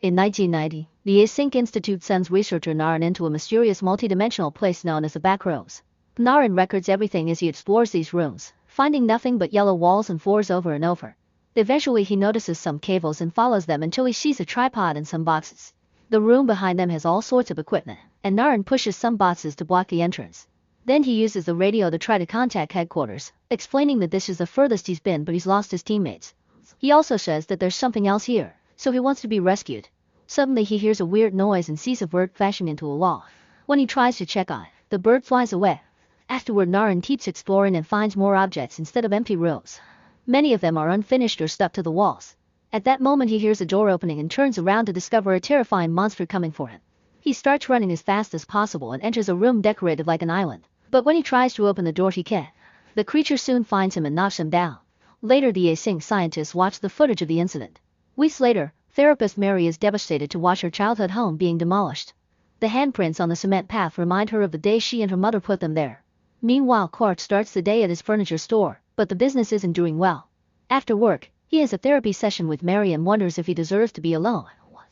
In 1990, the Async Institute sends researcher Naren into a mysterious multidimensional place known as the Backrooms. Naren records everything as he explores these rooms, finding nothing but yellow walls and floors over and over. Eventually he notices some cables and follows them until he sees a tripod and some boxes. The room behind them has all sorts of equipment, and Naren pushes some boxes to block the entrance. Then he uses the radio to try to contact headquarters, explaining that this is the furthest he's been but he's lost his teammates. He also says that there's something else here, so he wants to be rescued. Suddenly he hears a weird noise and sees a bird flashing into a wall. When he tries to check on it, the bird flies away. Afterward Naren keeps exploring and finds more objects instead of empty rooms. Many of them are unfinished or stuck to the walls. At that moment he hears a door opening and turns around to discover a terrifying monster coming for him. He starts running as fast as possible and enters a room decorated like an island. But when he tries to open the door he can't. The creature soon finds him and knocks him down. Later the Async scientists watch the footage of the incident. Weeks later, therapist Mary is devastated to watch her childhood home being demolished. The handprints on the cement path remind her of the day she and her mother put them there. Meanwhile Clark starts the day at his furniture store, but the business isn't doing well. After work, he has a therapy session with Mary and wonders if he deserves to be alone.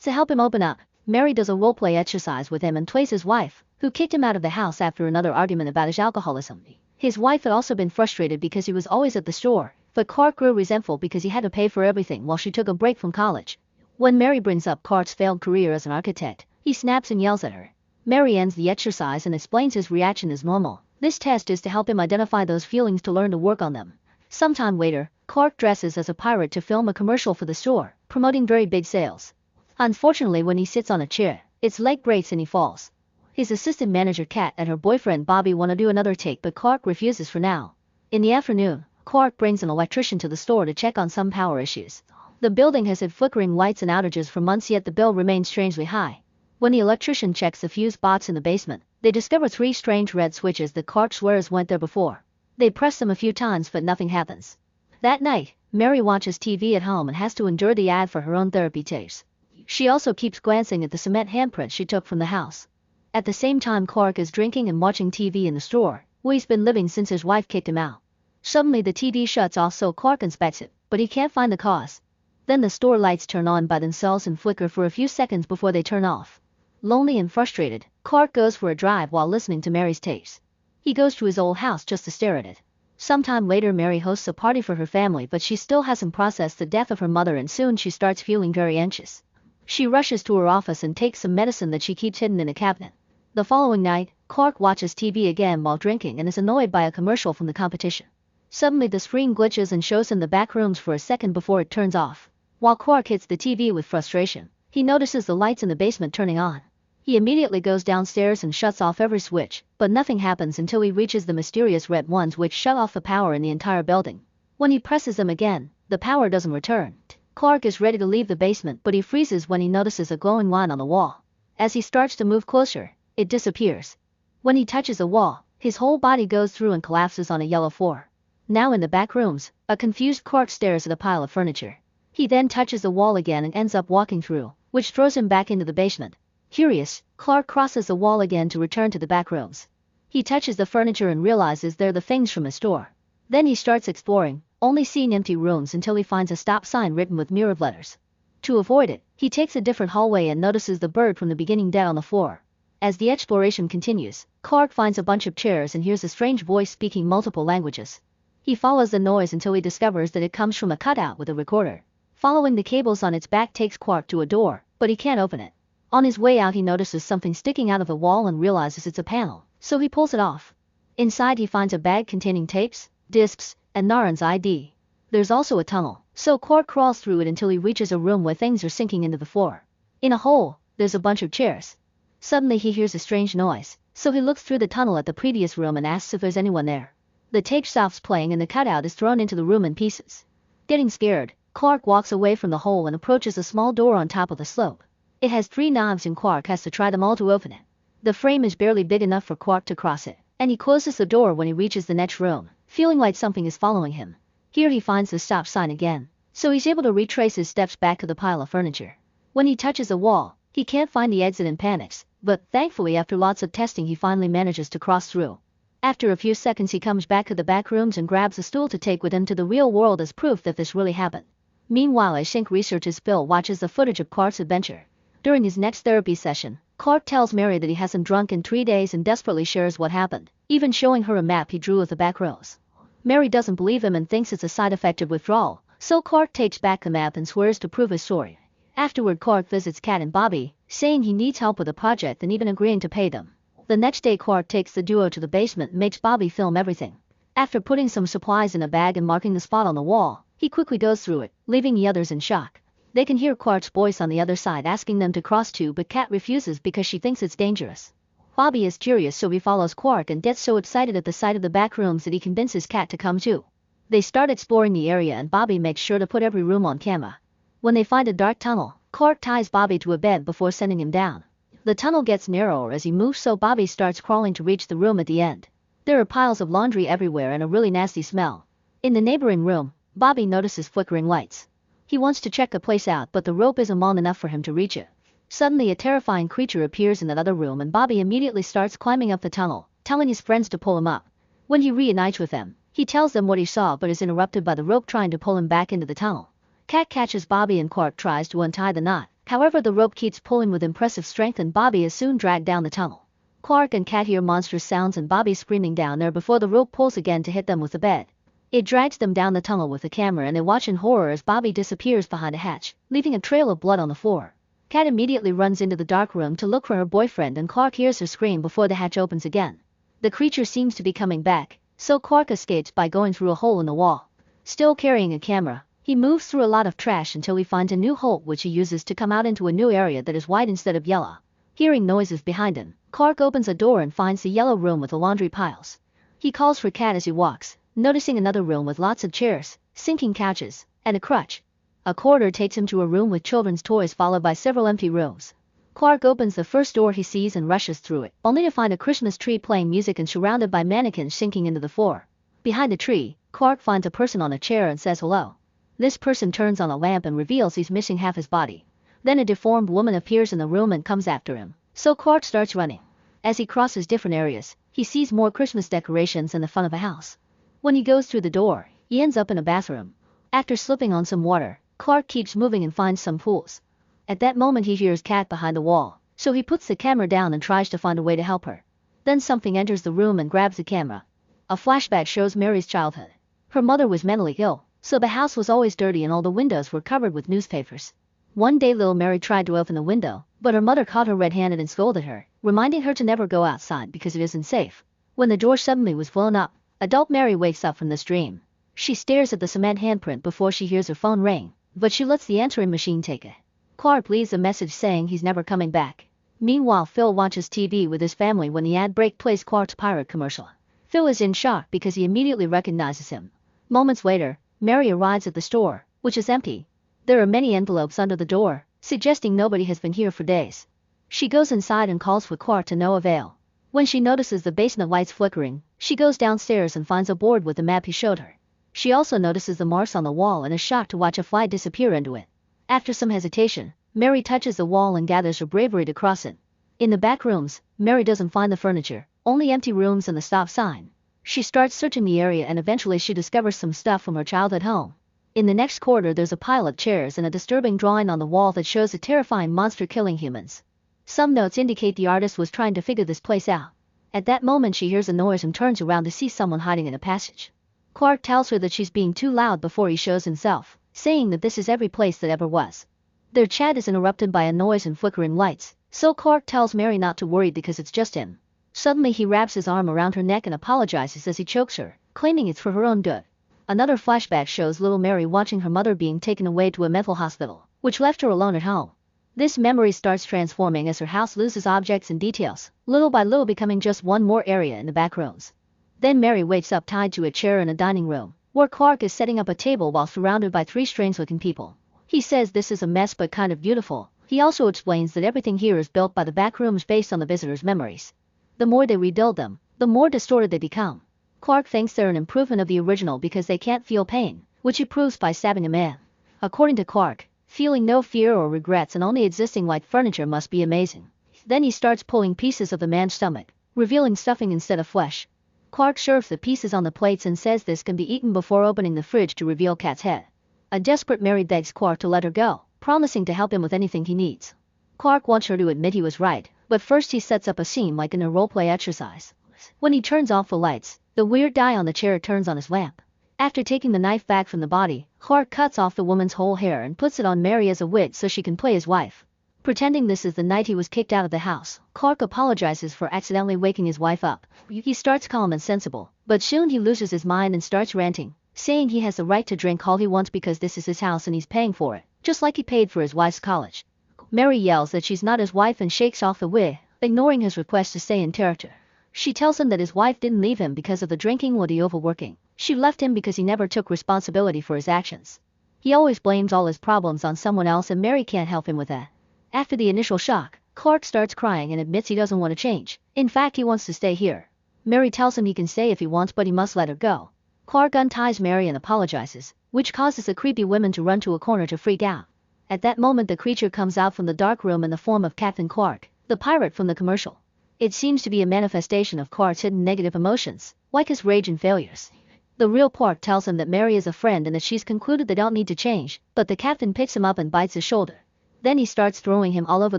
To help him open up, Mary does a roleplay exercise with him and plays his wife, who kicked him out of the house after another argument about his alcoholism. His wife had also been frustrated because he was always at the store, but Clark grew resentful because he had to pay for everything while she took a break from college. When Mary brings up Clark's failed career as an architect, he snaps and yells at her. Mary ends the exercise and explains his reaction is normal. This test is to help him identify those feelings to learn to work on them. Sometime later, Clark dresses as a pirate to film a commercial for the store, promoting very big sales. Unfortunately, when he sits on a chair, its leg breaks and he falls. His assistant manager Kat and her boyfriend Bobby want to do another take but Clark refuses for now. In the afternoon, Clark brings an electrician to the store to check on some power issues. The building has had flickering lights and outages for months yet the bill remains strangely high. When the electrician checks the fuse box in the basement, they discover 3 strange red switches that Clark swears went there before. They press them a few times but nothing happens. That night, Mary watches TV at home and has to endure the ad for her own therapy tapes. She also keeps glancing at the cement handprint she took from the house. At the same time Clark is drinking and watching TV in the store, where he's been living since his wife kicked him out. Suddenly the TV shuts off so Clark inspects it, but he can't find the cause. Then the store lights turn on by themselves and flicker for a few seconds before they turn off. Lonely and frustrated, Clark goes for a drive while listening to Mary's tapes. He goes to his old house just to stare at it. Sometime later Mary hosts a party for her family but she still hasn't processed the death of her mother and soon she starts feeling very anxious. She rushes to her office and takes some medicine that she keeps hidden in a cabinet. The following night, Clark watches TV again while drinking and is annoyed by a commercial from the competition. Suddenly the screen glitches and shows him the back rooms for a second before it turns off. While Clark hits the TV with frustration, he notices the lights in the basement turning on. He immediately goes downstairs and shuts off every switch, but nothing happens until he reaches the mysterious red ones which shut off the power in the entire building. When he presses them again, the power doesn't return. Clark is ready to leave the basement but he freezes when he notices a glowing line on the wall. As he starts to move closer, it disappears. When he touches the wall, his whole body goes through and collapses on a yellow floor. Now in the back rooms, a confused Clark stares at a pile of furniture. He then touches the wall again and ends up walking through, which throws him back into the basement. Curious, Clark crosses the wall again to return to the back rooms. He touches the furniture and realizes they're the things from his store. Then he starts exploring, only seeing empty rooms until he finds a stop sign written with mirrored letters. To avoid it, he takes a different hallway and notices the bird from the beginning dead on the floor. As the exploration continues, Clark finds a bunch of chairs and hears a strange voice speaking multiple languages. He follows the noise until he discovers that it comes from a cutout with a recorder. Following the cables on its back takes Clark to a door, but he can't open it. On his way out he notices something sticking out of the wall and realizes it's a panel, so he pulls it off. Inside he finds a bag containing tapes, discs, and Naren's ID. There's also a tunnel, so Clark crawls through it until he reaches a room where things are sinking into the floor. In a hole, there's a bunch of chairs. Suddenly he hears a strange noise, so he looks through the tunnel at the previous room and asks if there's anyone there. The tape stops playing and the cutout is thrown into the room in pieces. Getting scared, Clark walks away from the hole and approaches a small door on top of the slope. It has 3 knobs and Clark has to try them all to open it. The frame is barely big enough for Clark to cross it, and he closes the door when he reaches the next room, feeling like something is following him. Here he finds the stop sign again, so he's able to retrace his steps back to the pile of furniture. When he touches the wall, he can't find the exit and panics, but thankfully after lots of testing he finally manages to cross through. After a few seconds he comes back to the back rooms and grabs a stool to take with him to the real world as proof that this really happened. Meanwhile Async researchers Phil watches the footage of Clark's adventure. During his next therapy session, Clark tells Mary that he hasn't drunk in 3 days and desperately shares what happened, even showing her a map he drew of the back rows. Mary doesn't believe him and thinks it's a side effect of withdrawal, so Clark takes back the map and swears to prove his story. Afterward, Clark visits Kat and Bobby, saying he needs help with the project and even agreeing to pay them. The next day, Clark takes the duo to the basement and makes Bobby film everything. After putting some supplies in a bag and marking the spot on the wall, he quickly goes through it, leaving the others in shock. They can hear Clark's voice on the other side asking them to cross too, but Kat refuses because she thinks it's dangerous. Bobby is curious, so he follows Clark and gets so excited at the sight of the back rooms that he convinces Kat to come too. They start exploring the area and Bobby makes sure to put every room on camera. When they find a dark tunnel, Clark ties Bobby to a bed before sending him down. The tunnel gets narrower as he moves, so Bobby starts crawling to reach the room at the end. There are piles of laundry everywhere and a really nasty smell. In the neighboring room, Bobby notices flickering lights. He wants to check the place out, but the rope isn't long enough for him to reach it. Suddenly, a terrifying creature appears in that other room and Bobby immediately starts climbing up the tunnel, telling his friends to pull him up. When he reunites with them, he tells them what he saw but is interrupted by the rope trying to pull him back into the tunnel. Kat catches Bobby and Clark tries to untie the knot. However, the rope keeps pulling with impressive strength and Bobby is soon dragged down the tunnel. Clark and Kat hear monstrous sounds and Bobby screaming down there before the rope pulls again to hit them with the bed. It drags them down the tunnel with the camera and they watch in horror as Bobby disappears behind a hatch, leaving a trail of blood on the floor. Kat immediately runs into the dark room to look for her boyfriend and Clark hears her scream before the hatch opens again. The creature seems to be coming back, so Clark escapes by going through a hole in the wall. Still carrying a camera, he moves through a lot of trash until he finds a new hole which he uses to come out into a new area that is white instead of yellow. Hearing noises behind him, Clark opens a door and finds the yellow room with the laundry piles. He calls for Kat as he walks, noticing another room with lots of chairs, sinking couches, and a crutch. A corridor takes him to a room with children's toys followed by several empty rooms. Clark opens the first door he sees and rushes through it, only to find a Christmas tree playing music and surrounded by mannequins sinking into the floor. Behind the tree, Clark finds a person on a chair and says hello. This person turns on a lamp and reveals he's missing half his body. Then a deformed woman appears in the room and comes after him, so Clark starts running. As he crosses different areas, he sees more Christmas decorations in the front of a house. When he goes through the door, he ends up in a bathroom. After slipping on some water, Clark keeps moving and finds some pools. At that moment he hears Kat behind the wall, so he puts the camera down and tries to find a way to help her. Then something enters the room and grabs the camera. A flashback shows Mary's childhood. Her mother was mentally ill, so the house was always dirty and all the windows were covered with newspapers. One day little Mary tried to open the window, but her mother caught her red-handed and scolded her, reminding her to never go outside because it isn't safe. When the door suddenly was blown up, adult Mary wakes up from this dream. She stares at the cement handprint before she hears her phone ring, but she lets the answering machine take it. Clark leaves a message saying he's never coming back. Meanwhile, Phil watches TV with his family when the ad break plays Clark's pirate commercial. Phil is in shock because he immediately recognizes him. Moments later, Mary arrives at the store, which is empty. There are many envelopes under the door, suggesting nobody has been here for days. She goes inside and calls for Clark to no avail. When she notices the basement lights flickering, she goes downstairs and finds a board with the map he showed her. She also notices the marks on the wall and is shocked to watch a fly disappear into it. After some hesitation, Mary touches the wall and gathers her bravery to cross it. In the back rooms, Mary doesn't find the furniture, only empty rooms and the stop sign. She starts searching the area and eventually she discovers some stuff from her childhood home. In the next corridor there's a pile of chairs and a disturbing drawing on the wall that shows a terrifying monster killing humans. Some notes indicate the artist was trying to figure this place out. At that moment she hears a noise and turns around to see someone hiding in a passage. Clark tells her that she's being too loud before he shows himself, saying that this is every place that ever was. Their chat is interrupted by a noise and flickering lights, so Clark tells Mary not to worry because it's just him. Suddenly he wraps his arm around her neck and apologizes as he chokes her, claiming it's for her own good. Another flashback shows little Mary watching her mother being taken away to a mental hospital, which left her alone at home. This memory starts transforming as her house loses objects and details, little by little becoming just one more area in the back rooms. Then Mary wakes up tied to a chair in a dining room, where Clark is setting up a table while surrounded by 3 strange-looking people. He says this is a mess but kind of beautiful. He also explains that everything here is built by the back rooms based on the visitors' memories. The more they rebuild them, the more distorted they become. Clark thinks they're an improvement of the original because they can't feel pain, which he proves by stabbing a man. According to Clark, feeling no fear or regrets and only existing like furniture must be amazing. Then he starts pulling pieces of the man's stomach, revealing stuffing instead of flesh. Clark serves the pieces on the plates and says this can be eaten before opening the fridge to reveal Kat's head. A desperate Mary begs Clark to let her go, promising to help him with anything he needs. Clark wants her to admit he was right, but first he sets up a scene like in a roleplay exercise. When he turns off the lights, the weird dye on the chair turns on his lamp. After taking the knife back from the body, Clark cuts off the woman's whole hair and puts it on Mary as a wig so she can play his wife. Pretending this is the night he was kicked out of the house, Clark apologizes for accidentally waking his wife up. He starts calm and sensible, but soon he loses his mind and starts ranting, saying he has the right to drink all he wants because this is his house and he's paying for it, just like he paid for his wife's college. Mary yells that she's not his wife and shakes off the wig, ignoring his request to stay in character. She tells him that his wife didn't leave him because of the drinking or the overworking. She left him because he never took responsibility for his actions. He always blames all his problems on someone else and Mary can't help him with that. After the initial shock, Clark starts crying and admits he doesn't want to change. In fact, he wants to stay here. Mary tells him he can stay if he wants, but he must let her go. Clark unties Mary and apologizes, which causes the creepy women to run to a corner to freak out. At that moment, the creature comes out from the dark room in the form of Captain Clark, the pirate from the commercial. It seems to be a manifestation of Clark's hidden negative emotions, like his rage and failures. The real Clark tells him that Mary is a friend and that she's concluded they don't need to change, but the captain picks him up and bites his shoulder. Then he starts throwing him all over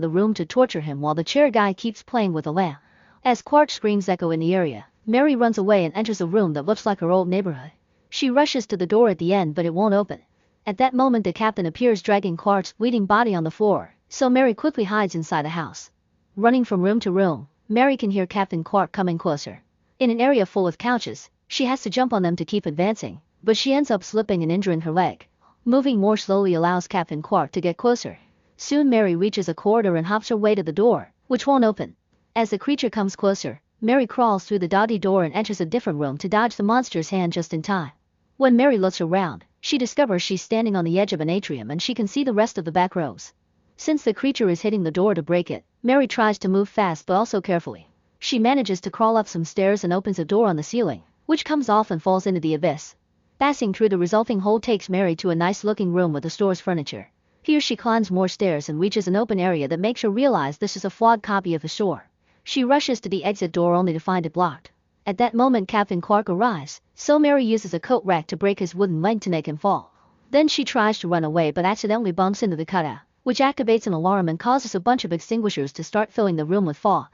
the room to torture him while the chair guy keeps playing with a lamp. As Clark's screams echo in the area, Mary runs away and enters a room that looks like her old neighborhood. She rushes to the door at the end but it won't open. At that moment the captain appears dragging Clark's bleeding body on the floor, so Mary quickly hides inside the house. Running from room to room, Mary can hear Captain Clark coming closer. In an area full of couches, she has to jump on them to keep advancing, but she ends up slipping and injuring her leg. Moving more slowly allows Captain Clark to get closer. Soon Mary reaches a corridor and hops her way to the door, which won't open. As the creature comes closer, Mary crawls through the dotty door and enters a different room to dodge the monster's hand just in time. When Mary looks around, she discovers she's standing on the edge of an atrium and she can see the rest of the back rows. Since the creature is hitting the door to break it, Mary tries to move fast but also carefully. She manages to crawl up some stairs and opens a door on the ceiling, which comes off and falls into the abyss. Passing through the resulting hole takes Mary to a nice-looking room with the store's furniture. Here she climbs more stairs and reaches an open area that makes her realize this is a flawed copy of the store. She rushes to the exit door only to find it blocked. At that moment Captain Clark arrives, so Mary uses a coat rack to break his wooden leg to make him fall. Then she tries to run away but accidentally bumps into the cutout, which activates an alarm and causes a bunch of extinguishers to start filling the room with fog.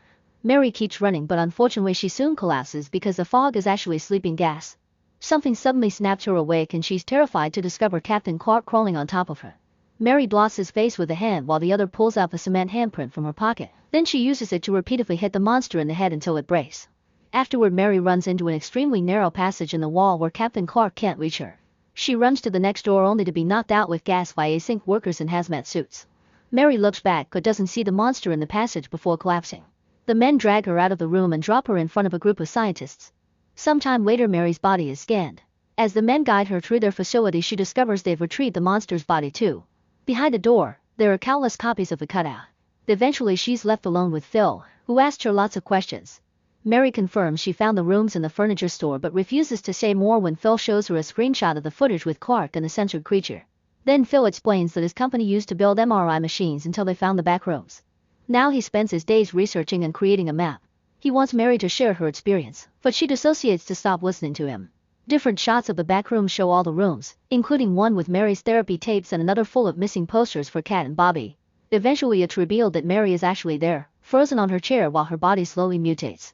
Mary keeps running but unfortunately she soon collapses because the fog is actually sleeping gas. Something suddenly snaps her awake and she's terrified to discover Captain Clark crawling on top of her. Mary blasts his face with a hand while the other pulls out the cement handprint from her pocket. Then she uses it to repeatedly hit the monster in the head until it breaks. Afterward Mary runs into an extremely narrow passage in the wall where Captain Clark can't reach her. She runs to the next door only to be knocked out with gas by async workers in hazmat suits. Mary looks back but doesn't see the monster in the passage before collapsing. The men drag her out of the room and drop her in front of a group of scientists. Sometime later Mary's body is scanned. As the men guide her through their facility she discovers they've retrieved the monster's body too. Behind the door, there are countless copies of the cutout. Eventually she's left alone with Phil, who asks her lots of questions. Mary confirms she found the rooms in the furniture store but refuses to say more when Phil shows her a screenshot of the footage with Clark and the censored creature. Then Phil explains that his company used to build MRI machines until they found the Backrooms. Now he spends his days researching and creating a map. He wants Mary to share her experience, but she dissociates to stop listening to him. Different shots of the Backrooms show all the rooms, including one with Mary's therapy tapes and another full of missing posters for Kat and Bobby. Eventually it's revealed that Mary is actually there, frozen on her chair while her body slowly mutates.